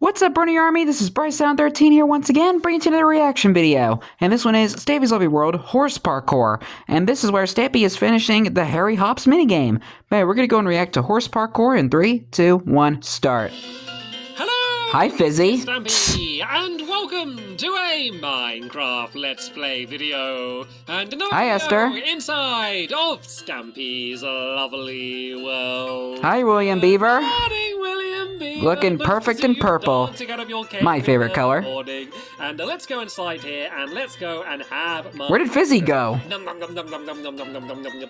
What's up, Bernie Army? This is BryceAllen13 here once again, bringing you another reaction video. And this one is Stampy's Lovely World Horse Parkour. And this is where Stampy is finishing the Harry Hops minigame. Man, we're gonna go and react to Horse Parkour in 3, 2, 1, start. Hello! Hi, Fizzy. Stampy, and welcome to a Minecraft Let's Play video. And another Hi, Esther. Inside of Stampy's Lovely World. Hi, William Beaver. Morning, William Beaver. Looking Nice perfect to see in you purple. dancing out of your cave My favorite in the color. morning. And let's go inside here and let's go and have my... Where did Fizzy go? Nom, nom, nom, nom, nom, nom, nom, nom, nom, nom, nom.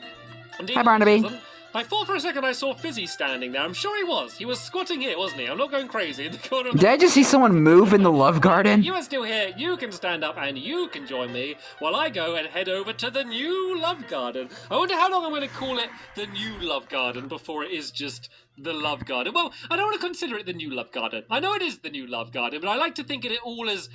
Hi, Barnaby. I thought for a second I saw Fizzy standing there. I'm sure he was. He was squatting here, wasn't he? I'm not going crazy in the corner. Did I just see someone move in the love garden? You are still here. You can stand up and you can join me while I go and head over to the new love garden. I wonder how long I'm going to call it the new love garden before it is just the love garden. Well, I don't want to consider it the new love garden. I know it is the new love garden, but I like to think of it all as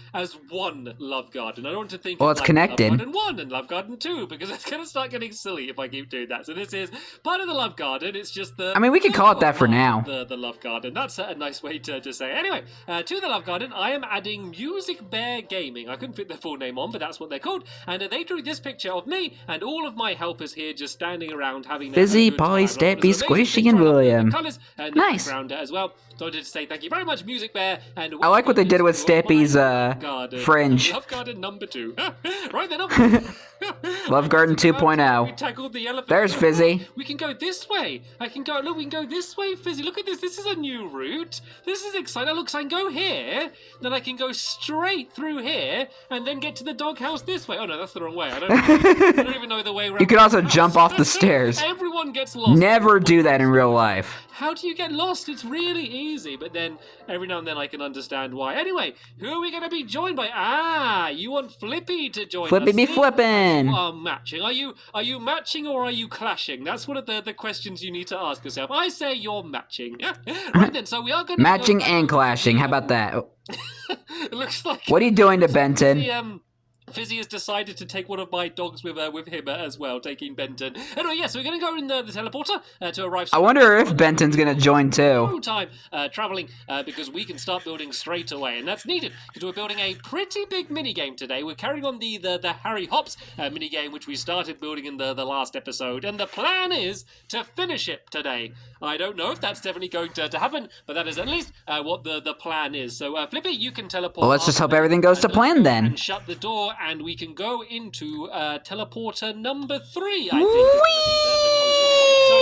one love garden. I don't want to think Well, of it's like connected. Love Garden 1 and Love Garden 2 because it's going to start getting silly if I keep doing that. So this is part of the love garden. It's just the... I mean, we can call it that for now. The love garden. That's a nice way to say it. Anyway, to the love garden, I am adding Music Bear Gaming. I couldn't fit their full name on, but that's what they're called. And they drew this picture of me and all of my helpers here just standing around having their Fizzy, good Polly, time. Stampy, Squishy, and William. Colours and Nice. the background as well. So I wanted to say thank you very much, Music Bear. And I like what they did with Stampy's fringe. Love garden number 2. Right then, up. Love Garden 2.0. We tackled the elephant. There's Fizzy. We can go this way. I can go. Look, we can go this way, Fizzy. Look at this. This is a new route. This is exciting. Look, so I can go here. Then I can go straight through here, and then get to the doghouse this way. Oh no, that's the wrong way. I don't even know the way around. You could also jump off the stairs. Everyone gets lost. Never do that in real life. How do you get lost? It's really easy, but then every now and then I can understand why. Anyway, who are we going to be joined by? Ah, you want Flippy to join us. Flippy be flippin'. You are matching. Are you matching or are you clashing? That's one of the questions you need to ask yourself. I say you're matching. Right then, so we are going to Matching and clashing. How about that? It looks like... What are you doing to Benton? Fizzy has decided to take one of my dogs with him as well, taking Benton. Anyway, yes, so we're going to go in the teleporter to arrive... I wonder if Benton's going to join too. No time travelling because we can start building straight away, and that's needed because we're building a pretty big minigame today. We're carrying on the Harry Hops minigame, which we started building in the last episode, and the plan is to finish it today. I don't know if that's definitely going to happen, but that is at least what the plan is. So, Flippy, you can teleport... Well, let's just hope everything goes to plan then. And shut the door, and we can go into teleporter number 3, I think. So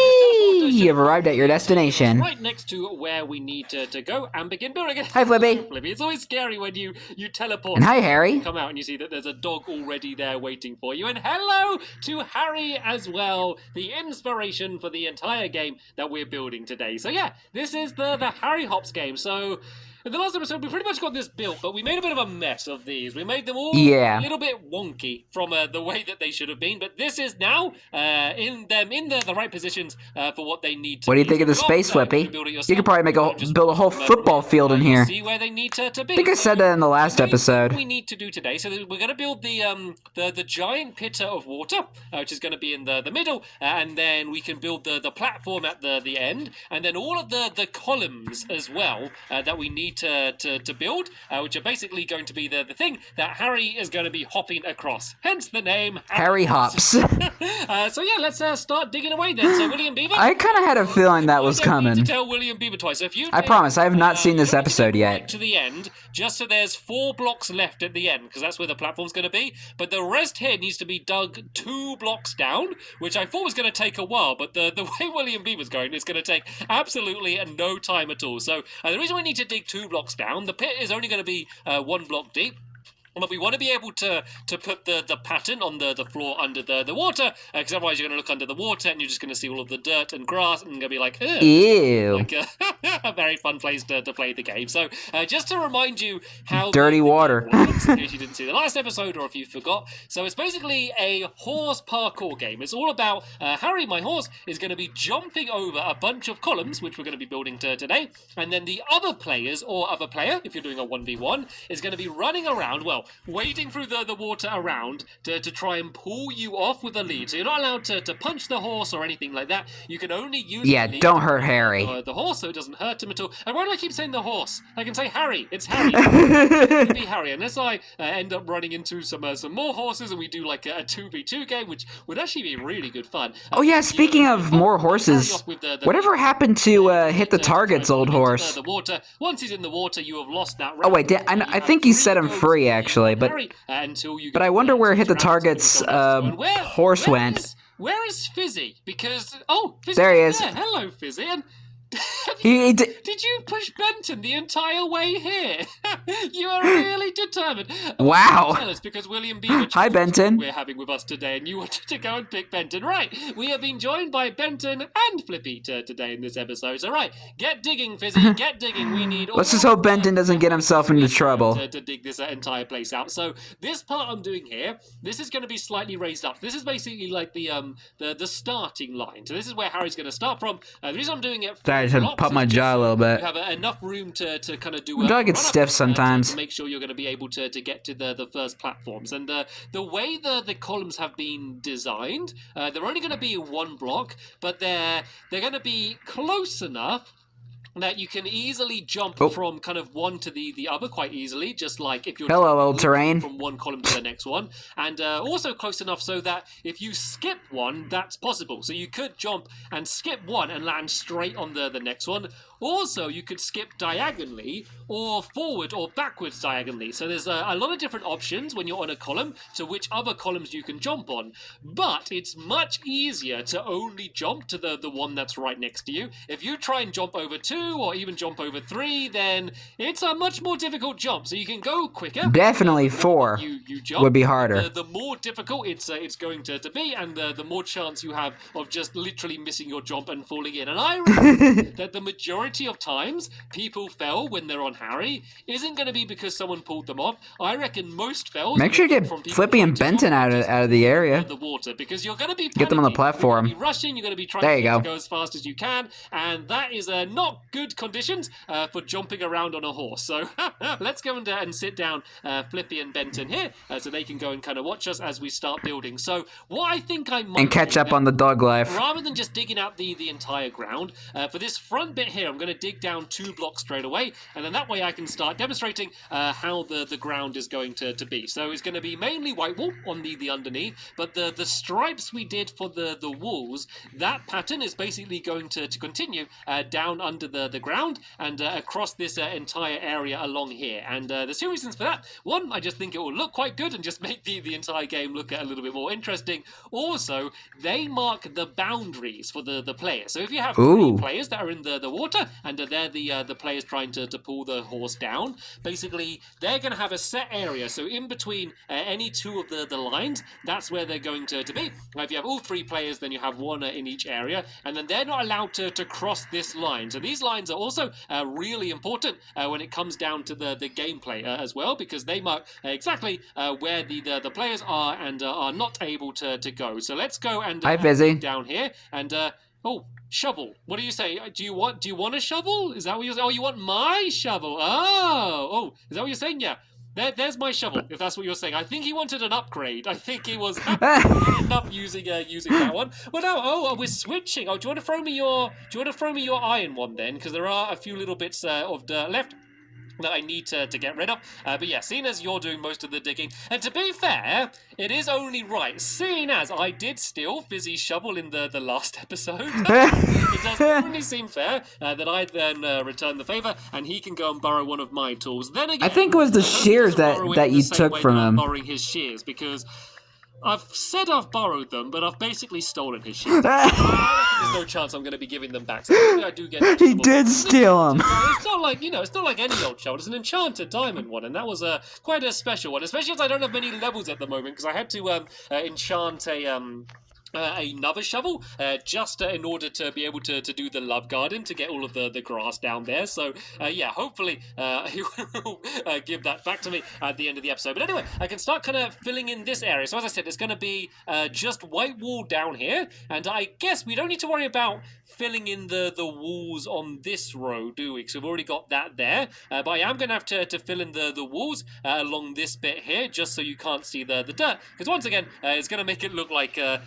this teleporter You have arrived at your destination. right next to where we need to go and begin building. Hi, Flippy. Flippy, it's always scary when you teleport. And hi, Harry. Come out and you see that there's a dog already there waiting for you. And hello to Harry as well, the inspiration for the entire game that we're building today. So yeah, this is the Harry Hops game. So... in the last episode, we pretty much got this built, but we made a bit of a mess of these. We made them all a little bit wonky from the way that they should have been, but this is now in the right positions for what they need to be. What do you think of the space, Flippy? You could probably build a whole football field in here. See where they need to be. I think I said that in the last episode. We need to do today. So we're going to build the giant pitter of water, which is going to be in the middle, and then we can build the platform at the end, and then all of the columns as well that we need to build, which are basically going to be the thing that Harry is going to be hopping across. Hence the name Harry Hops. So yeah, let's start digging away then. So William Beaver, I kind of had a feeling that was coming. to tell William Beaver twice. So if you I promise, I have not seen this episode yet. Right to the end, just so there's 4 blocks left at the end, because that's where the platform's going to be. But the rest here needs to be dug 2 blocks down, which I thought was going to take a while. But the way William Beaver's going, it's going to take absolutely no time at all. So the reason we need to dig 2 blocks down, the pit is only going to be 1 block deep. But we want to be able to put the pattern on the floor under the water, because otherwise you're going to look under the water and you're just going to see all of the dirt and grass and going to be like, ugh. Ew. Like a very fun place to play the game. So just to remind you how Dirty water. works, in case you didn't see the last episode or if you forgot. So it's basically a horse parkour game. It's all about Harry, my horse, is going to be jumping over a bunch of columns, which we're going to be building today. And then the other players, or other player, if you're doing a 1v1, is going to be running around, well, well, wading through the water around to try and pull you off with a lead. So you're not allowed to punch the horse or anything like that. You can only use the lead don't hurt Harry. The horse, so it doesn't hurt him at all. And why do I keep saying the horse? I can say Harry. It's Harry. It can be Harry. Unless I end up running into some more horses and we do like a 2v2 game, which would actually be really good fun. Oh yeah, speaking of more horses, whatever happened to Hit the Target's old horse? The water. Once he's in the water, you have lost that round. Oh wait, I think he set him free actually, but I wonder where Hit the Target's horse went. Where is Fizzy? Because Fizzy, there he is. Hello, Fizzy. And did you push Benton the entire way here? You are really determined. Wow. Jealous because William Beaver Hi, Benton. We're having with us today, and you wanted to go and pick Benton. Right. We have been joined by Benton and Flippy today in this episode. So right, get digging, Fizzy. Get digging. We need. Let's just hope Benton doesn't get himself into trouble. To dig this entire place out. So this part I'm doing here, this is going to be slightly raised up. This is basically like the starting line. So this is where Harry's going to start from. The reason I'm doing it. I just had to pop my jaw a little bit. You have enough room to kind of do. My jaw gets stiff sometimes. To make sure you're going to be able to get to the first platforms. And the way the columns have been designed, they're only going to be one block, but they're going to be close enough that you can easily jump from kind of one to the other quite easily, just like if you're from one column to the next one, and also close enough so that if you skip one, that's possible. So you could jump and skip one and land straight on the next one. Also, you could skip diagonally or forward or backwards diagonally. So there's a lot of different options when you're on a column to which other columns you can jump on. But it's much easier to only jump to the one that's right next to you. If you try and jump over 2 or even jump over 3, then it's a much more difficult jump. So you can go quicker. Definitely 4 you jump, would be harder. The more difficult it's going to be, and the more chance you have of just literally missing your jump and falling in. And I reckon that the majority of times people fell when they're on Harry isn't going to be because someone pulled them off. I reckon most fells. Make sure you get Flippy and Benton out of the area. The water, because you're going to be get them on the platform. You're going to be rushing. You're going to be trying to go as fast as you can, and that is not good conditions for jumping around on a horse. So let's go and sit down, Flippy and Benton here, so they can go and kind of watch us as we start building. So what I think I might catch up on the dog life. Rather than just digging out the entire ground, for this front bit here, I'm going to dig down 2 blocks straight away, and then that way I can start demonstrating how the ground is going to be. So it's going to be mainly white wool on the underneath, but the stripes we did for the walls, that pattern is basically going to continue down under the ground and across this entire area along here. And there's 2 reasons for that. One, I just think it will look quite good and just make the entire game look a little bit more interesting. Also, they mark the boundaries for the players. So if you have 3 players that are in the water and they're the players trying to pull the horse down, basically they're going to have a set area. So in between any 2 of the lines, that's where they're going to be. If you have all 3 players, then you have 1 in each area, and then they're not allowed to cross this line. So these lines are also really important when it comes down to the gameplay as well, because they mark exactly where the players are and are not able to go. So let's go and down here and shovel. What do you say? Do you want a shovel? Is that what you're saying? Oh, you want my shovel? Oh, is that what you're saying? Yeah. There's my shovel, if that's what you're saying. I think he wanted an upgrade. I think he was enough using that one. Well, no. We're switching. Oh, do you want to throw me your iron one then? Because there are a few little bits of dirt left that I need to get rid of. But yeah, seeing as you're doing most of the digging, and to be fair, it is only right, seeing as I did steal Fizzy's shovel in the last episode, it does only seem fair that I then return the favour, and he can go and borrow one of my tools. Then again, I think it was the shears that you took from him. Borrowing his shears, because I've said I've borrowed them, but I've basically stolen his shears. There's no chance I'm going to be giving them back. So maybe I do get. He did steal them. It's not like it's not like any old shovel. It's an enchanted diamond one, and that was quite a special one. Especially as I don't have many levels at the moment, because I had to enchant another shovel just in order to be able to do the love garden to get all of the grass down there. So yeah, hopefully he will give that back to me at the end of the episode. But anyway, I can start kind of filling in this area. So as I said, it's going to be just white wall down here, and I guess we don't need to worry about filling in the walls on this row, do we? Because we've already got that there. But I am going to have to fill in the walls along this bit here, just so you can't see the dirt. Because once again, it's going to make it look like a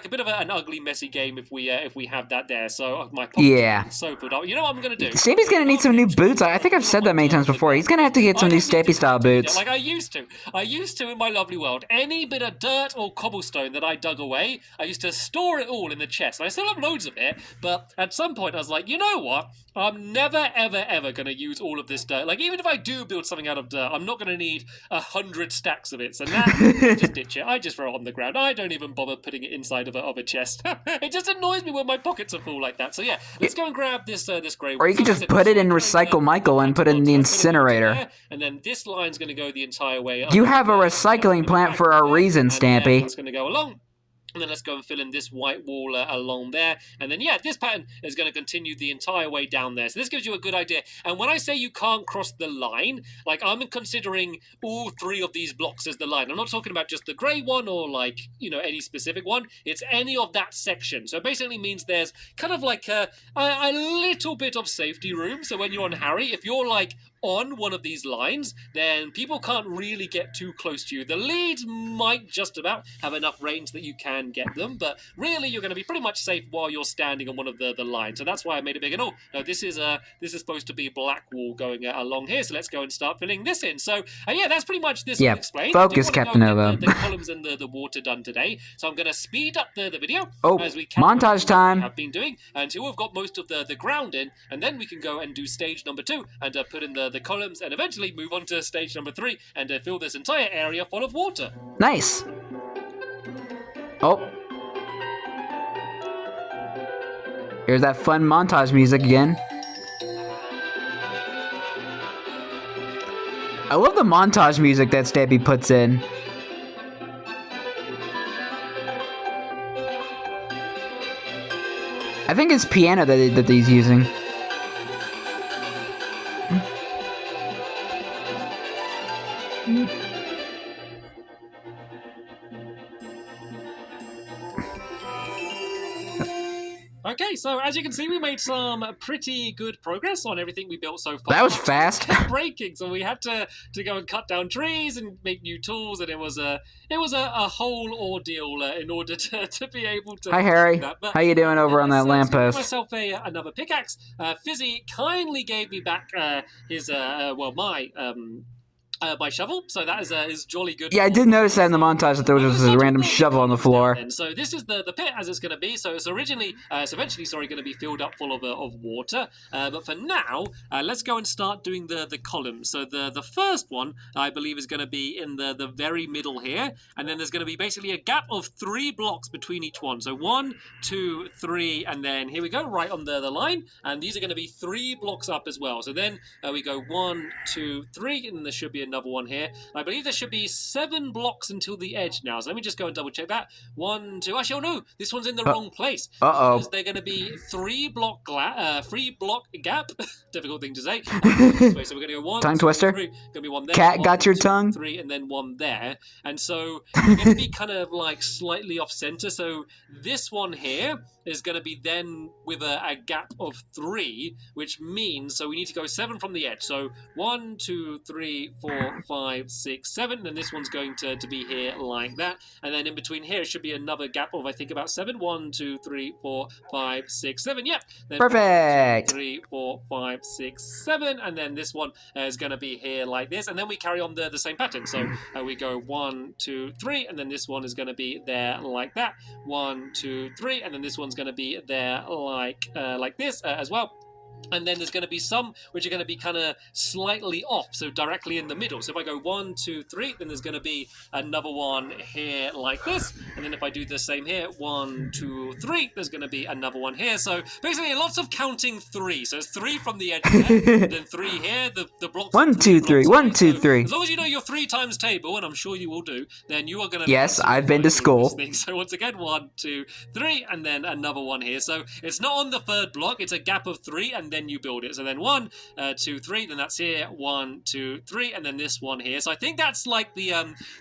bit of an ugly, messy game if we have that there. So my pockets are so filled up. You know what I'm going to do? Stampy's going to need some new boots. I think I've said that many times before. He's going to have to get some new Stampy-style boots. Like I used to in my lovely world. Any bit of dirt or cobblestone that I dug away, I used to store it all in the chest. And I still have loads of it, but at some point I was like, you know what? I'm never, ever, ever going to use all of this dirt. Like, even if I do build something out of dirt, I'm not going to need 100 stacks of it. So now, I just ditch it. I just throw it on the ground. I don't even bother putting it inside of a chest. It just annoys me when my pockets are full like that. So yeah, let's go and grab this grey. Or you could just put it in Recycle Michael and put it in the incinerator. And then this line's going to go the entire way up. You have a recycling plant for a reason, Stampy. It's going to go along. And then let's go and fill in this white wall along there. And then, yeah, this pattern is going to continue the entire way down there. So this gives you a good idea. And when I say you can't cross the line, like, I'm considering all three of these blocks as the line. I'm not talking about just the grey one or, like, you know, any specific one. It's any of that section. So it basically means there's kind of like a little bit of safety room. So when you're on Harry, if you're, like, on one of these lines, then people can't really get too close to you. The leads might just about have enough range that you can get them, but really you're going to be pretty much safe while you're standing on one of the lines. So that's why I made it big. And oh, no, this is supposed to be black wall going along here. So let's go and start filling this in. So yeah, that's pretty much this explained. Focus, Captain Nova. The columns and the water done today. So I'm going to speed up the video as we montage time. Have been doing until we've got most of the ground in, and then we can go and do stage number 2 and put in the columns, and eventually move on to stage number 3 and fill this entire area full of water. Nice. Oh. Here's that fun montage music again. I love the montage music that Stampy puts in. I think it's piano that he's using. Okay, so as you can see, we made some pretty good progress on everything we built so far. That was fast. Breaking, so we had to go and cut down trees and make new tools, and it was a whole ordeal in order to be able to. Hi, Harry. Do that. But how you doing over on that lamppost? Myself another pickaxe. Fizzy kindly gave me back his my shovel, so that is jolly good. Yeah, I did notice that in the montage that there was just a random shovel on the floor. And so this is the pit as it's going to be. So it's eventually going to be filled up full of water. But for now, let's go and start doing the columns. So the first one, I believe, is going to be in the very middle here, and then there's going to be basically a gap of 3 blocks between each one. So 1, 2, 3, and then here we go, right on the line. And these are going to be 3 blocks up as well. So then we go 1, 2, 3, and there should be another one here. I believe there should be 7 blocks until the edge now. So let me just go and double check that. 1, 2. Actually, oh no, this one's in the wrong place. Because they're going to be 3 block gap. Difficult thing to say. So we're going to go 1, tongue twister. 3. Going to be 1 there. Cat 1, got your 2, tongue. 3, and then 1 there. And so we're going to be kind of like slightly off center. So this one here is going to be then with a gap of 3, which means, so we need to go 7 from the edge. So 1, 2, 3, 4, 5, 6, 7. Then this one's going to be here like that. And then in between here should be another gap of, I think, about 7. 1, 2, 3, 4, 5, 6, 7. Yep. Then perfect. 1, 2, 3, 4, 5, 6, 7. And then this one is going to be here like this. And then we carry on the same pattern. So we go 1, 2, 3. And then this one is going to be there like that. 1, 2, 3. And then this one's going to be there like this as well. And then there's going to be some which are going to be kind of slightly off, so directly in the middle. So if I go 1, 2, 3, then there's going to be another one here like this. And then if I do the same here, 1, 2, 3, there's going to be another one here. So basically lots of counting 3. So it's 3 from the edge there, then 3 here. The blocks 1, 2, 3. 1, 2, 3. As long as you know your 3 times table, and I'm sure you will do, then you are going to... Yes, I've been to school. So once again, 1, 2, 3, and then another one here. So it's not on the third block. It's a gap of 3, and then you build it. So then 1, 2, 3, then that's here, 1, 2, 3, and then this one here. So I think that's like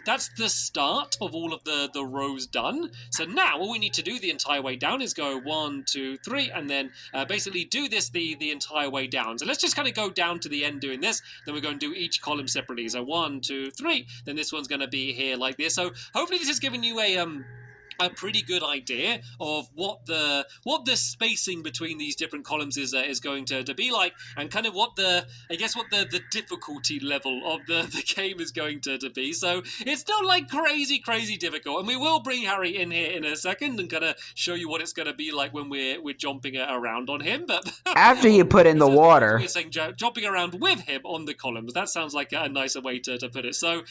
that's the start of all of the rows done. So now all we need to do the entire way down is go 1, 2, 3, and then basically do this the entire way down. So let's just kind of go down to the end doing this. Then we're going to do each column separately. So 1, 2, 3, then this one's going to be here like this. So hopefully this is giving you a pretty good idea of what the spacing between these different columns is going to be like, and kind of what the difficulty level of the game is going to be. So it's not like crazy difficult, and we will bring Harry in here in a second and kind of show you what it's going to be like when we're jumping around on him. But after you put in the water, we're saying jumping around with him on the columns. That sounds like a nicer way to put it. So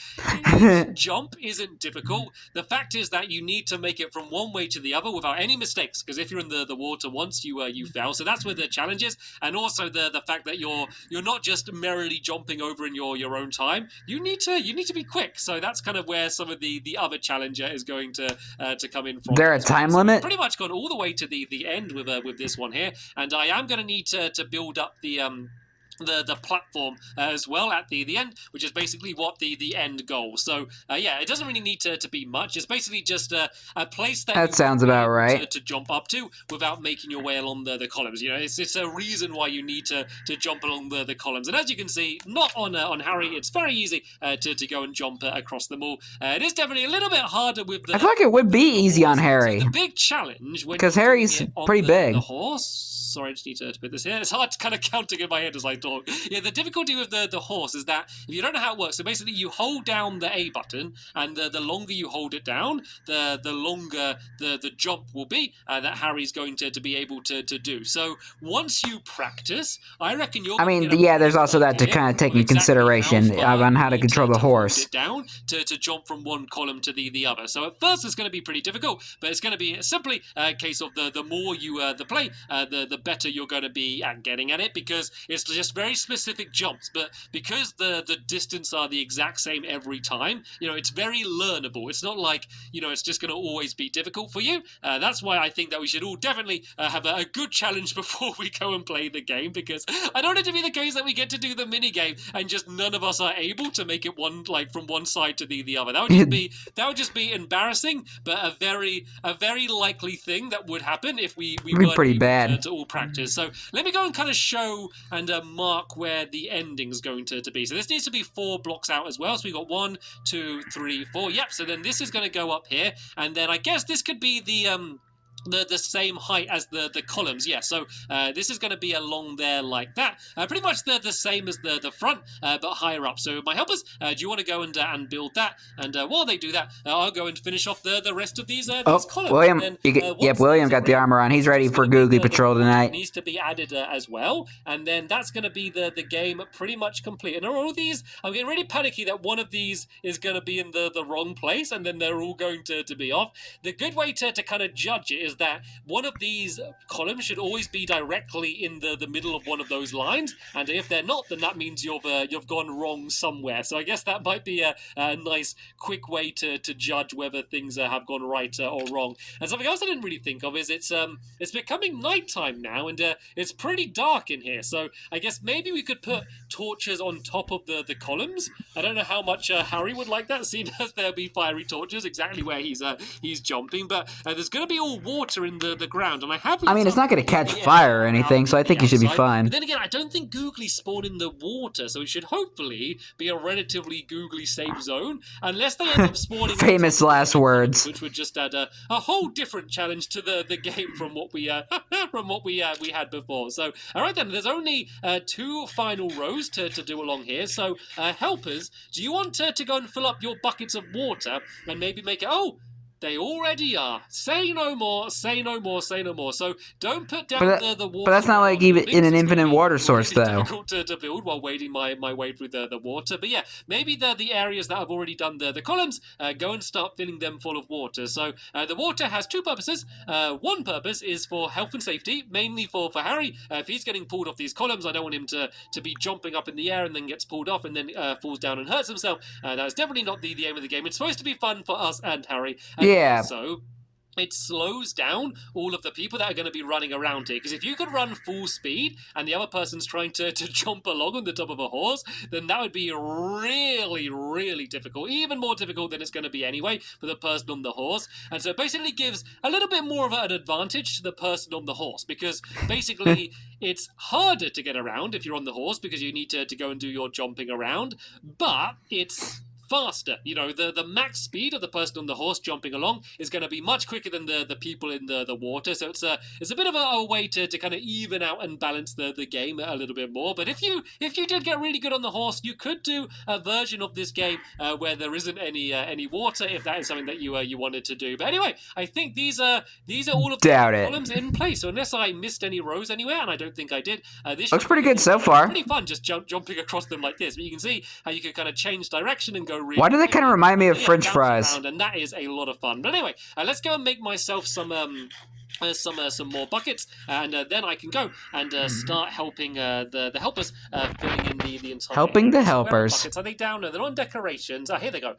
jump isn't difficult. The fact is that you need to make it from one way to the other without any mistakes, because if you're in the water once, you fail. So that's where the challenge is, and also the fact that you're not just merrily jumping over in your own time. You need to be quick. So that's kind of where some of the other challenger is going to come in from. There a time limit? Pretty much gone all the way to the end with this one here, and I am going to need to build up the platform as well at the end, which is basically what the end goal. So yeah, it doesn't really need to be much. It's basically just a place that sounds about right to jump up to without making your way along the columns. You know, it's a reason why you need to jump along the columns. And as you can see, not on Harry, it's very easy to go and jump across them all. It is definitely a little bit harder with the... I feel like it would be easy on Harry. So the big challenge, because Harry's pretty big. The horse. Sorry, I just need to put this here. It's hard kind of counting in my head as I talk. Yeah, the difficulty with the horse is that if you don't know how it works, so basically you hold down the A button, and the longer you hold it down, the longer the jump will be that Harry's going to be able to do. So once you practice, I reckon you're... yeah, there's also that to kind of take in consideration on how to control the horse. Down to jump from one column to the other. So at first it's going to be pretty difficult, but it's going to be simply a case of the more you play, the better you're going to be at getting at it, because it's just very specific jumps. But because the distance are the exact same every time, you know, it's very learnable. It's not like, you know, it's just going to always be difficult for you. That's why I think that we should all definitely have a good challenge before we go and play the game, because I don't want it to be the case that we get to do the mini game and just none of us are able to make it from one side to the other. That would just be embarrassing, but a very likely thing that would happen if we weren't pretty able bad to all practice. So let me go and kind of show and mark where the ending's going to be. So this needs to be 4 blocks out as well. So we got 1, 2, 3, 4. Yep. So then this is going to go up here, and then I guess this could be the same height as the columns. Yeah, so this is going to be along there like that. Pretty much the same as the front, but higher up. So my helpers, do you want to go and build that? And while they do that, I'll go and finish off the rest of these columns. William, then, William got the armor on. He's ready for Googly Patrol tonight. Needs to be added as well, and then that's going to be the game pretty much complete. And all of these, I'm getting really panicky that one of these is going to be in the wrong place, and then they're all going to be off. The good way to kind of judge it is that one of these columns should always be directly in the middle of one of those lines, and if they're not, then that means you've gone wrong somewhere. So I guess that might be a nice quick way to judge whether things have gone right or wrong. And something else I didn't really think of is it's becoming nighttime now, and it's pretty dark in here. So I guess maybe we could put torches on top of the columns. I don't know how much Harry would like that, seeing as there'll be fiery torches exactly where he's jumping. But there's going to be all water in the ground, and I mean, it's not going to catch fire or anything, so I think you should be fine. But then again, I don't think googly spawn in the water, so it should hopefully be a relatively googly safe zone, unless they end up spawning. Famous last words. Which would just add a whole different challenge to the game from what we had before. So all right then, there's only 2 final rows to do along here. So helpers, do you want to go and fill up your buckets of water and maybe make it? Oh, They already are. Say no more, say no more, say no more. So don't put down the water. But that's not like even in an infinite water source, though. It's difficult to build while wading my way through the water. But yeah, maybe the areas that have already done the columns, go and start filling them full of water. So the water has two purposes. One purpose is for health and safety, mainly for Harry. If he's getting pulled off these columns, I don't want him to be jumping up in the air and then gets pulled off and then falls down and hurts himself. That's definitely not the aim of the game. It's supposed to be fun for us and Harry. Yeah. So it slows down all of the people that are going to be running around here. Because if you could run full speed and the other person's trying to jump along on the top of a horse, then that would be really, really difficult. Even more difficult than it's going to be anyway for the person on the horse. And so it basically gives a little bit more of an advantage to the person on the horse. Because basically it's harder to get around if you're on the horse because you need to go and do your jumping around. But it's faster. You know, the max speed of the person on the horse jumping along is going to be much quicker than the people in the water. So it's a bit of a way to kind of even out and balance the game a little bit more. But if you did get really good on the horse, you could do a version of this game where there isn't any water, if that is something that you wanted to do. But anyway, I think these are all of the columns in place. So unless I missed any rows anywhere, and I don't think I did, this looks pretty good so far. Pretty fun just jumping across them like this. But you can see how you can kind of change direction and go. Why do they kind of remind me of French fries? And that is a lot of fun. But anyway, let's go and make myself some more buckets, and then I can go and start helping the helpers filling in the entire. Helping the helpers. Buckets, are they down? No, they're on decorations. Here they go.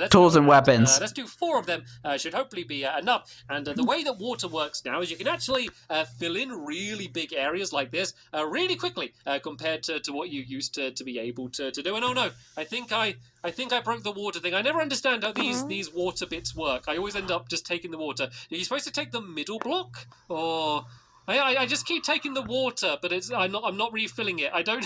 Tools and weapons. Let's do 4 of them. Should hopefully be enough. And the way that water works now is you can actually fill in really big areas like this really quickly compared to what you used to be able to do. And oh no, I think I broke the water thing. I never understand how these water bits work. I always end up just taking the water. Are you supposed to take the middle block? Or I just keep taking the water, but I'm not refilling it. I don't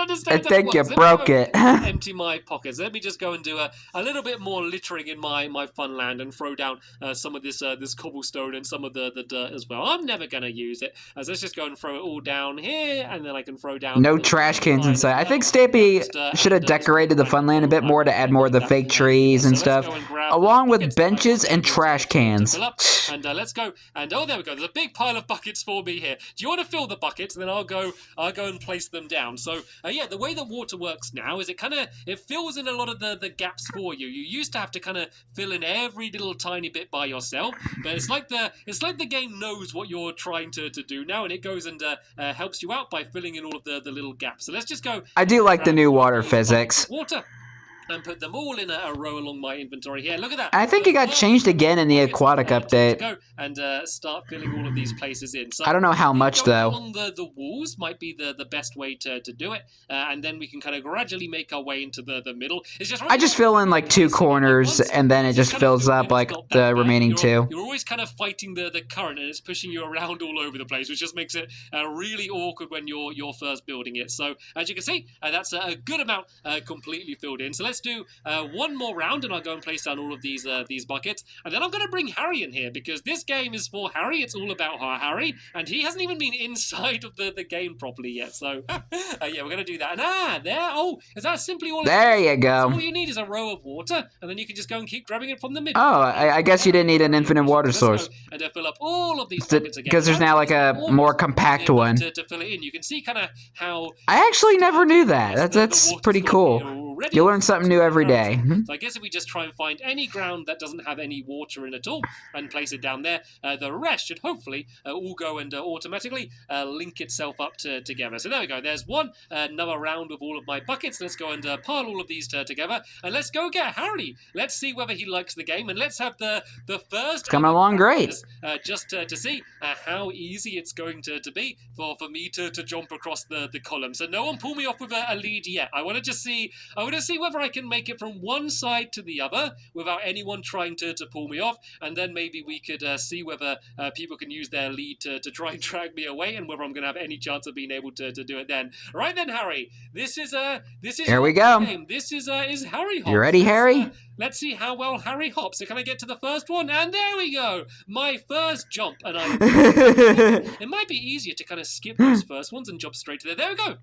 understand. I think you broke it. Empty my pockets. Let me just go and do a little bit more littering in my fun land and throw down some of this cobblestone and some of the dirt as well. I'm never gonna use it. Let's just go and throw it all down here, and then I can throw down. No trash cans inside. I think Stampy should have decorated the fun land a bit more to add more of the fake trees and stuff, along with benches and trash cans. And let's go. And oh, there we go. There's a big pile of buckets for me here. Do you want to fill the buckets? And then I'll go and place them down. So yeah, the way that water works now is it fills in a lot of the gaps for you. You used to have to kind of fill in every little tiny bit by yourself, but it's like the game knows what you're trying to do now, and it goes and helps you out by filling in all of the little gaps. So let's just go. I do like the new water physics. Water. And put them all in a row along my inventory here. Look at that. I think it got changed again in the aquatic update. Go and start filling all of these places in. So I don't know how much though. Along the walls might be the best way to do it, and then we can kind of gradually make our way into the middle. It's just I just fill in like 2 corners, and then it just fills up like the remaining 2. You're always kind of fighting the current, and it's pushing you around all over the place, which just makes it really awkward when you're first building it. So as you can see, that's a good amount completely filled in. So let's do one more round, and I'll go and place down all of these buckets, and then I'm going to bring Harry in here because this game is for Harry. It's all about Harry, and he hasn't even been inside of the game properly yet. So yeah, we're going to do that. And there. Oh, is that simply all? There you go. So all you need is a row of water, and then you can just go and keep grabbing it from the middle. Oh, I guess you didn't need an infinite water source. And fill up all of these buckets again. Because there's now like a more compact one. To fill it in, you can see kind of how. I actually never knew that. That's pretty cool. You learn something new every day. So I guess if we just try and find any ground that doesn't have any water in at all and place it down there, the rest should hopefully all go and automatically link itself up together. So there we go. There's another round of all of my buckets. Let's go and pile all of these together, and let's go get Harry. Let's see whether he likes the game, and let's have the first. It's coming along great. Just to see how easy it's going to be for me to jump across the column. So no one pull me off with a lead yet. I want to just see. I want to see whether I can make it from one side to the other without anyone trying to pull me off, and then maybe we could see whether people can use their lead to try and drag me away, and whether I'm going to have any chance of being able to do it then. Right then, Harry. This is here we go. Game. This is Harry Hops. You ready, Harry? Let's see how well Harry hops. So can I get to the first one? And there we go. My first jump. And it might be easier to kind of skip those first ones and jump straight to there. There we go.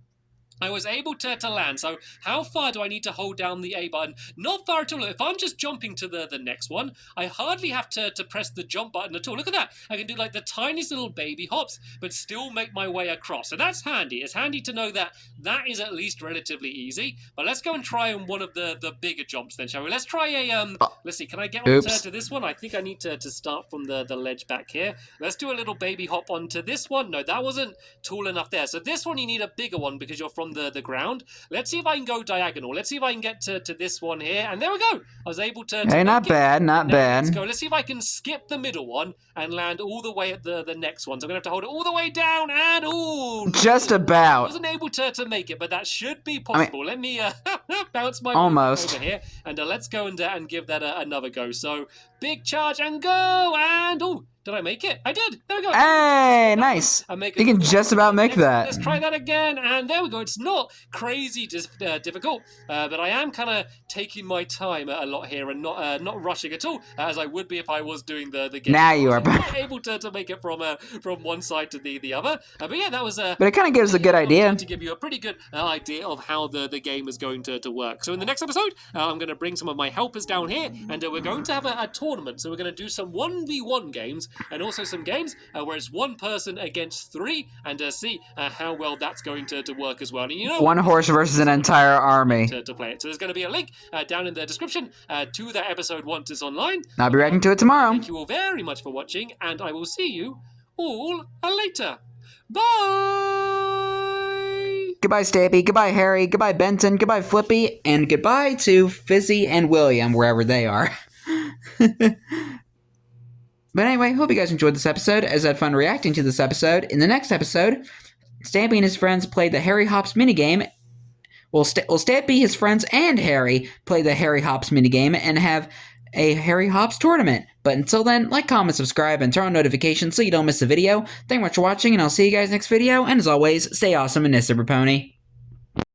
I was able to land. So how far do I need to hold down the A button? Not far at all. If I'm just jumping to the next one, I hardly have to press the jump button at all. Look at that. I can do like the tiniest little baby hops, but still make my way across. So that's handy. It's handy to know that that is at least relatively easy. But let's go and try on one of the bigger jumps then, shall we? Let's try a, let's see, can I get on to this one? I think I need to start from the ledge back here. Let's do a little baby hop onto this one. No, that wasn't tall enough there. So this one you need a bigger one because you're from the ground. Let's see if I can go diagonal. Let's see if I can get to this one here. And there we go. I was able to hey, not bad, not bad. Let's go. Let's see if I can skip the middle one and land all the way at the next one. So I'm going to have to hold it all the way down and ooh. Just about. I wasn't able to make it, but that should be possible. Let me bounce my almost over here. And let's go and give that another go. So big charge and go. And oh, did I make it? I did. There we go. Hey, nice. You can just about make that. Let's try that again. And there we go. It's not crazy difficult, but I am kind of taking my time a lot here and not rushing at all, as I would be if I was doing the game. Now you are able to make it from one side to the other. But yeah, that was but it kind of gives a good idea. To give you a pretty good idea of how the game is going to work. So in the next episode, I'm going to bring some of my helpers down here, and we're going to have a tournament. So we're going to do some 1v1 games, and also some games where it's one person against three, and see how well that's going to work as well. And you know, one horse versus an entire army to play it. So there's going to be a link down in the description to that episode once it's online. I'll be reacting to it tomorrow. Thank you all very much for watching, and I will see you all later. Bye! Goodbye, Stampy. Goodbye, Harry. Goodbye, Benton. Goodbye, Flippy. And goodbye to Fizzy and William, wherever they are. But anyway, hope you guys enjoyed this episode, as I had fun reacting to this episode. In the next episode, Stampy and his friends played the Harry Hops minigame. Well, Stampy, his friends, and Harry play the Harry Hops minigame and have a Harry Hops tournament. But until then, like, comment, subscribe, and turn on notifications so you don't miss a video. Thank you much for watching, and I'll see you guys next video. And as always, stay awesome and Nissa Pony.